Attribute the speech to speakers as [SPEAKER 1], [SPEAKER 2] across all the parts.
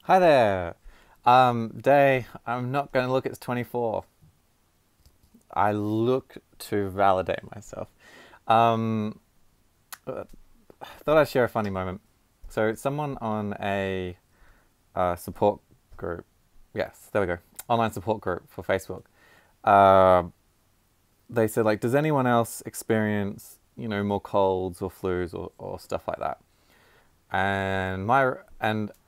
[SPEAKER 1] Hi there. Day, I'm not going to look at 24. I look to validate myself. Um, Thought I'd share a funny moment. So, someone on a support group, yes, there we go, online support group for Facebook, uh, they said, like, does anyone else experience, more colds or flus or stuff like that? And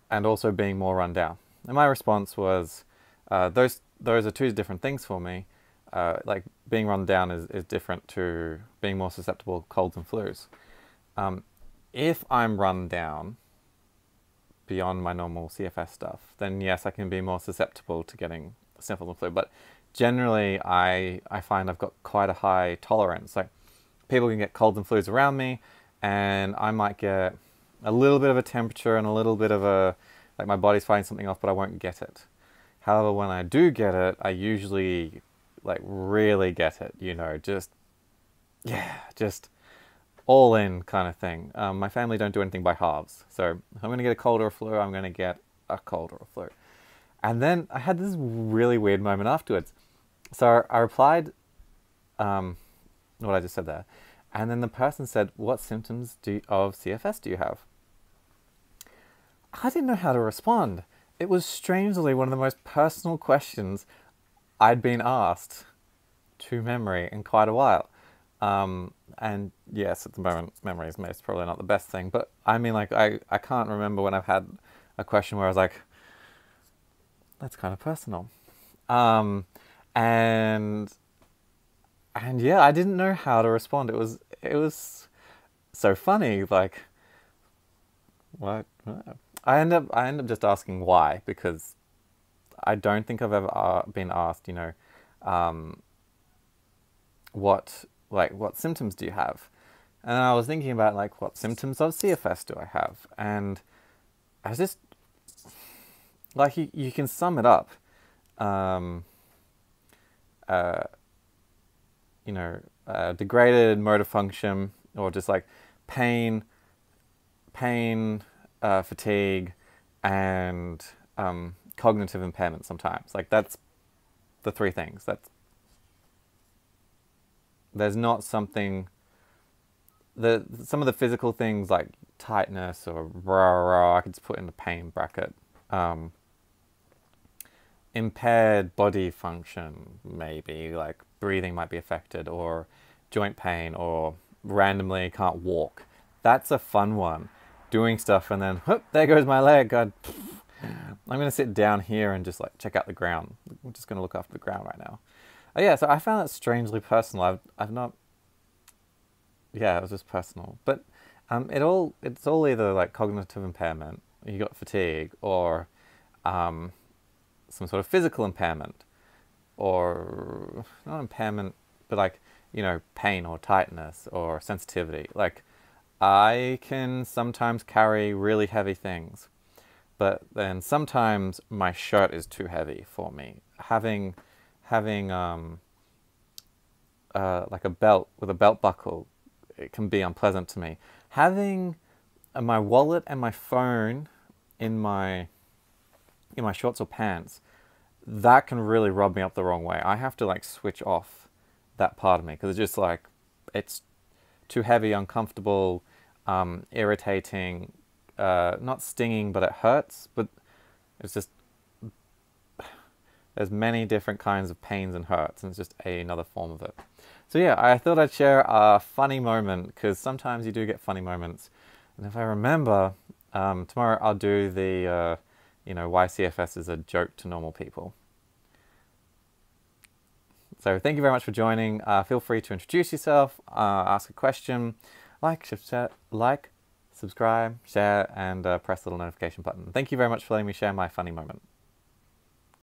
[SPEAKER 1] and also being more run down. And my response was, those are two different things for me. Like being run down is different to being more susceptible to colds and flus. Um, if I'm run down beyond my normal CFS stuff, then yes, I can be more susceptible to getting sniffles and flu. But generally, I find I've got quite a high tolerance. Like people can get colds and flus around me, and I might get a little bit of a temperature and a little bit of a, like my body's fighting something off, but I won't get it. However, when I do get it, I usually like really get it, just, yeah, just all in kind of thing. My family don't do anything by halves. So if I'm going to get a cold or a flu, I'm going to get a cold or a flu. And then I had this really weird moment afterwards. So I replied what I just said there. And then the person said, what symptoms of CFS do you have? I didn't know how to respond. It was strangely one of the most personal questions I'd been asked to memory in quite a while. And yes, at the moment, memory is most probably not the best thing. But I mean, like, I can't remember when I've had a question where I was like, that's kind of personal. Um, and and yeah, I didn't know how to respond. It was so funny. Like, what? I end up just asking why, because I don't think I've ever been asked, um, what symptoms do you have? And I was thinking about like what symptoms of CFS do I have, and I was just like you can sum it up, um, uh, degraded motor function, or just like pain, fatigue, and cognitive impairment. Sometimes, like that's the three things. That's there's not something some of the physical things like tightness or rah, I could just put in the pain bracket. Um, Impaired body function, maybe like breathing might be affected, or joint pain, or randomly can't walk. That's a fun one. Doing stuff and then whoop, there goes my leg. God, I'm gonna sit down here and just like check out the ground. I'm just gonna look after the ground right now. Oh yeah, so I found that strangely personal. I've not. Yeah, it was just personal, but it's all either like cognitive impairment, you got fatigue, or um, some sort of physical impairment, or not impairment, but like pain or tightness or sensitivity. Like I can sometimes carry really heavy things, but then sometimes my shirt is too heavy for me. Having like a belt with a belt buckle, it can be unpleasant to me. Having my wallet and my phone in my shorts or pants, that can really rub me up the wrong way. I have to like switch off that part of me because it's just like it's too heavy, uncomfortable, irritating, not stinging, but it hurts. But it's just there's many different kinds of pains and hurts, and it's just another form of it. So yeah, I thought I'd share a funny moment because sometimes you do get funny moments. And if I remember, tomorrow I'll do the, why CFS is a joke to normal people. So thank you very much for joining. Feel free to introduce yourself, ask a question, like, subscribe, share, and press the little notification button. Thank you very much for letting me share my funny moment.